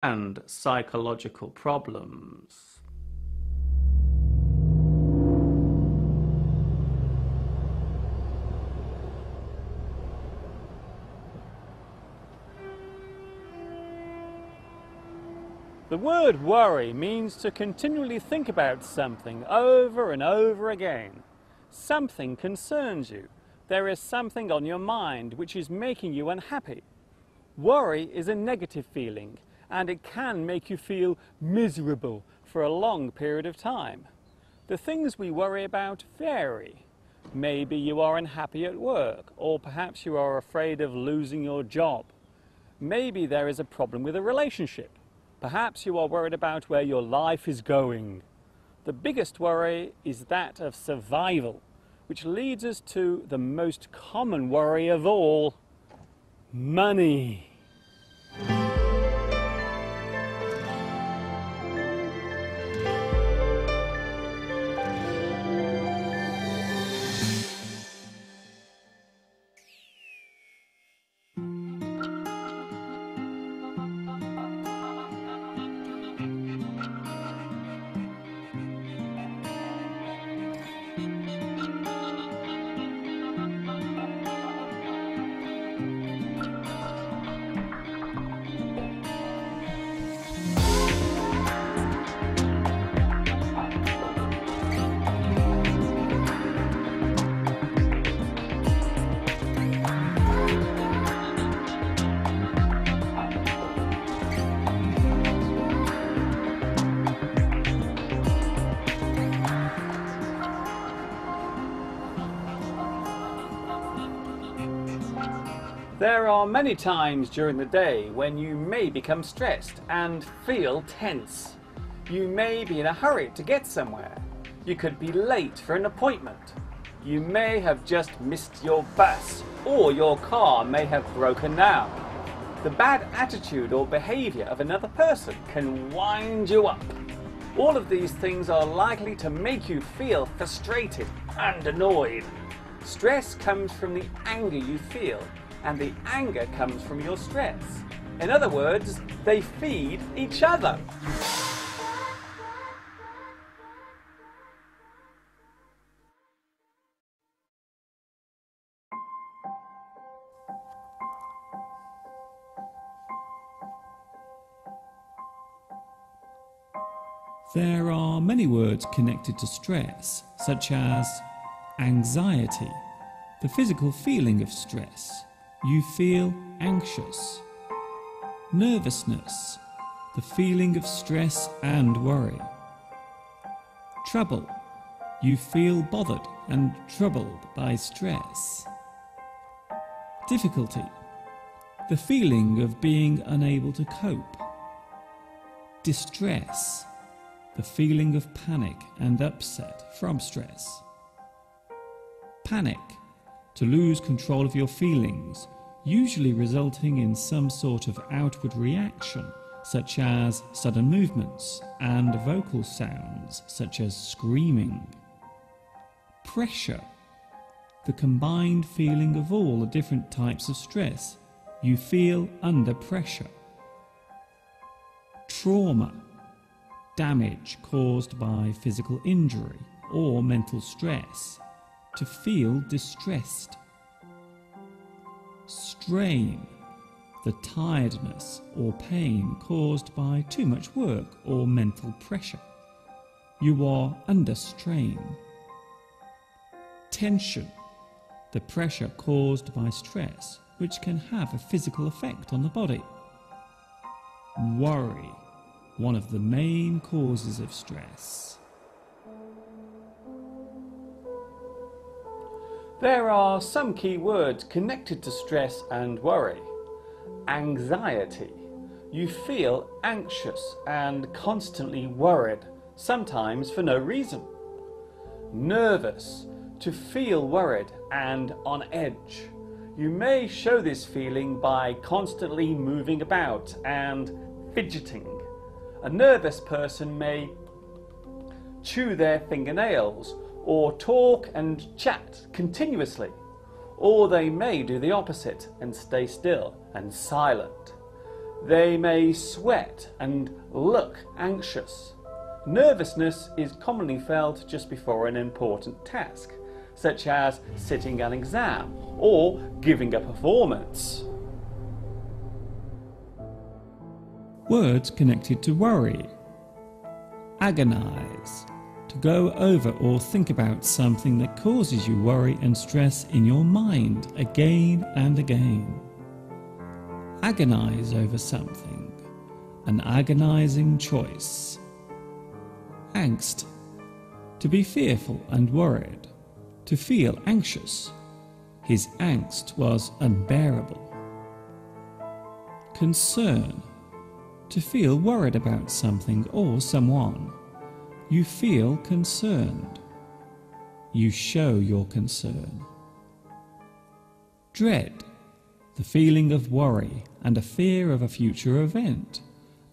and psychological problems. The word worry means to continually think about something over and over again. Something concerns you. There is something on your mind which is making you unhappy. Worry is a negative feeling, and it can make you feel miserable for a long period of time. The things we worry about vary. Maybe you are unhappy at work, or perhaps you are afraid of losing your job. Maybe there is a problem with a relationship. Perhaps you are worried about where your life is going. The biggest worry is that of survival, which leads us to the most common worry of all: money. There are many times during the day when you may become stressed and feel tense. You may be in a hurry to get somewhere. You could be late for an appointment. You may have just missed your bus, or your car may have broken down. The bad attitude or behavior of another person can wind you up. All of these things are likely to make you feel frustrated and annoyed. Stress comes from the anger you feel, and the anger comes from your stress. In other words, they feed each other. There are many words connected to stress, such as anxiety, the physical feeling of stress. You feel anxious. Nervousness, the feeling of stress and worry. Trouble, you feel bothered and troubled by stress. Difficulty, the feeling of being unable to cope. Distress, the feeling of panic and upset from stress. Panic, to lose control of your feelings, usually resulting in some sort of outward reaction, such as sudden movements and vocal sounds, such as screaming. Pressure, the combined feeling of all the different types of stress. You feel under pressure. Trauma, damage caused by physical injury or mental stress. To feel distressed. Strain, the tiredness or pain caused by too much work or mental pressure. You are under strain. Tension, the pressure caused by stress, which can have a physical effect on the body. Worry, one of the main causes of stress. There are some key words connected to stress and worry. Anxiety. You feel anxious and constantly worried, sometimes for no reason. Nervous. To feel worried and on edge. You may show this feeling by constantly moving about and fidgeting. A nervous person may chew their fingernails or talk and chat continuously, or they may do the opposite and stay still and silent. They may sweat and look anxious. Nervousness is commonly felt just before an important task, such as sitting an exam or giving a performance. Words connected to worry. Agonize. To go over or think about something that causes you worry and stress in your mind again and again. Agonize over something. An agonizing choice. Angst. To be fearful and worried. To feel anxious. His angst was unbearable. Concern. To feel worried about something or someone. You feel concerned. You show your concern. Dread. The feeling of worry and a fear of a future event.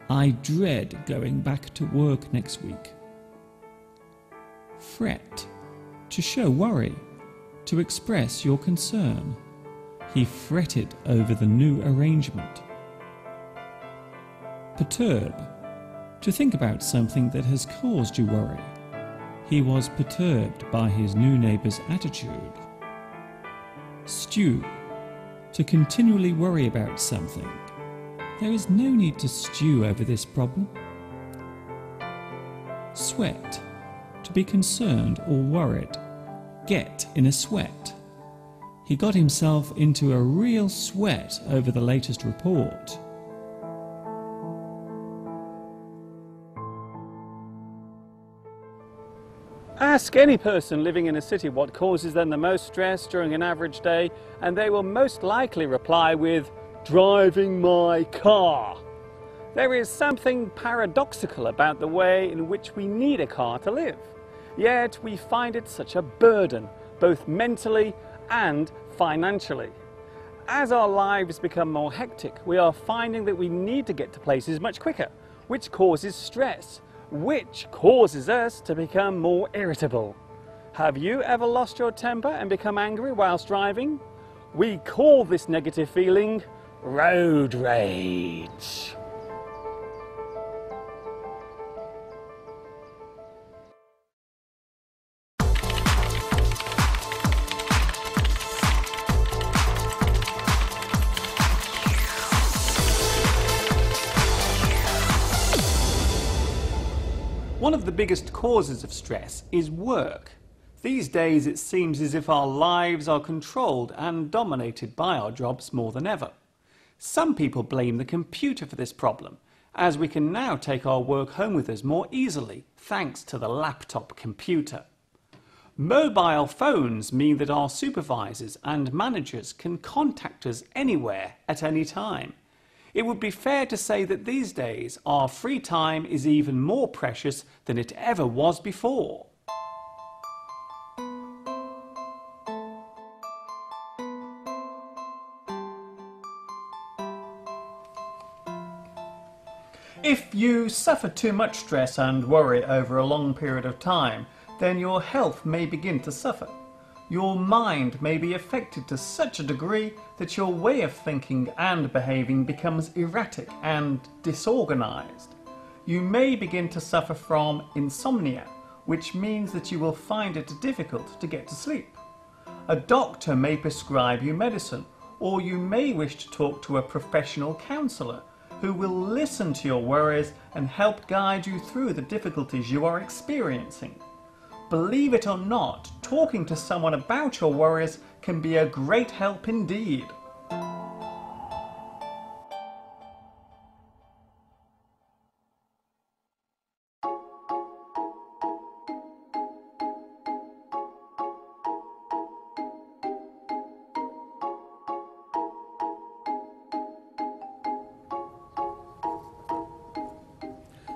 I dread going back to work next week. Fret. To show worry. To express your concern. He fretted over the new arrangement. Perturb. To think about something that has caused you worry. He was perturbed by his new neighbour's attitude. Stew. To continually worry about something. There is no need to stew over this problem. Sweat. To be concerned or worried. Get in a sweat. He got himself into a real sweat over the latest report. Ask any person living in a city what causes them the most stress during an average day, and they will most likely reply with, driving my car. There is something paradoxical about the way in which we need a car to live, yet we find it such a burden, both mentally and financially. As our lives become more hectic, we are finding that we need to get to places much quicker, which causes stress, which causes us to become more irritable. Have you ever lost your temper and become angry whilst driving? We call this negative feeling road rage. One of the biggest causes of stress is work. These days it seems as if our lives are controlled and dominated by our jobs more than ever. Some people blame the computer for this problem, as we can now take our work home with us more easily thanks to the laptop computer. Mobile phones mean that our supervisors and managers can contact us anywhere at any time. It would be fair to say that these days our free time is even more precious than it ever was before. If you suffer too much stress and worry over a long period of time, then your health may begin to suffer. Your mind may be affected to such a degree that your way of thinking and behaving becomes erratic and disorganized. You may begin to suffer from insomnia, which means that you will find it difficult to get to sleep. A doctor may prescribe you medicine, or you may wish to talk to a professional counsellor who will listen to your worries and help guide you through the difficulties you are experiencing. Believe it or not, talking to someone about your worries can be a great help indeed.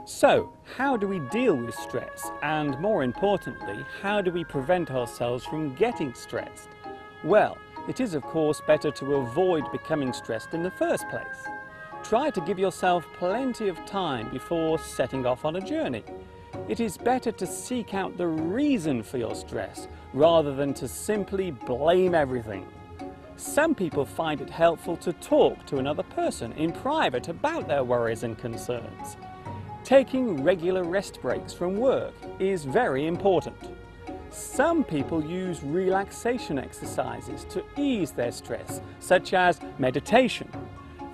So, how do we deal with stress? And more importantly, how do we prevent ourselves from getting stressed? Well, it is of course better to avoid becoming stressed in the first place. Try to give yourself plenty of time before setting off on a journey. It is better to seek out the reason for your stress rather than to simply blame everything. Some people find it helpful to talk to another person in private about their worries and concerns. Taking regular rest breaks from work is very important. Some people use relaxation exercises to ease their stress, such as meditation.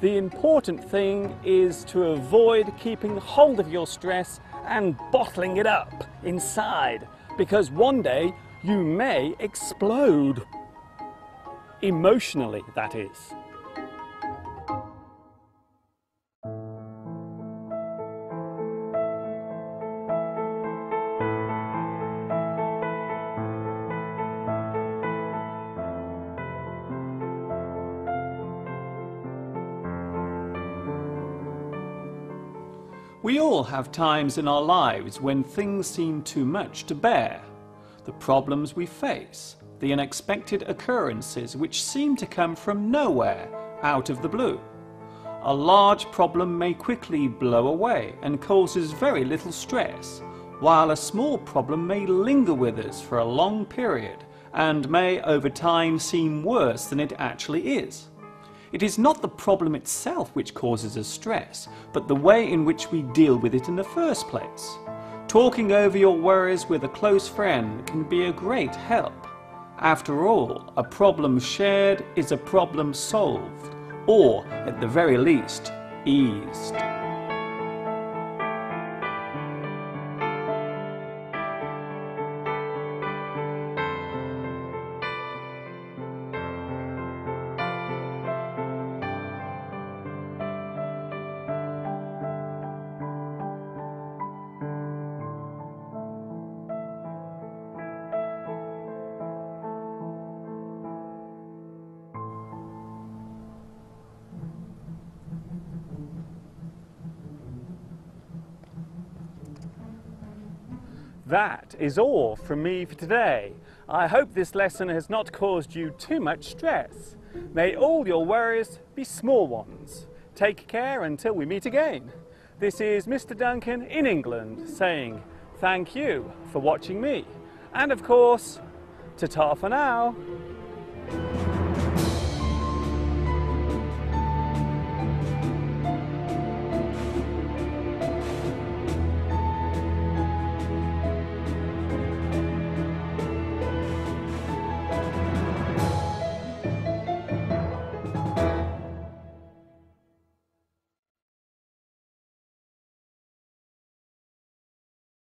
The important thing is to avoid keeping hold of your stress and bottling it up inside, because one day you may explode. Emotionally, that is. We all have times in our lives when things seem too much to bear. The problems we face, the unexpected occurrences which seem to come from nowhere, out of the blue. A large problem may quickly blow away and causes very little stress, while a small problem may linger with us for a long period and may over time seem worse than it actually is. It is not the problem itself which causes us stress, but the way in which we deal with it in the first place. Talking over your worries with a close friend can be a great help. After all, a problem shared is a problem solved, or at the very least, eased. That is all from me for today. I hope this lesson has not caused you too much stress. May all your worries be small ones. Take care until we meet again. This is Mr. Duncan in England saying thank you for watching me. And of course, ta-ta for now.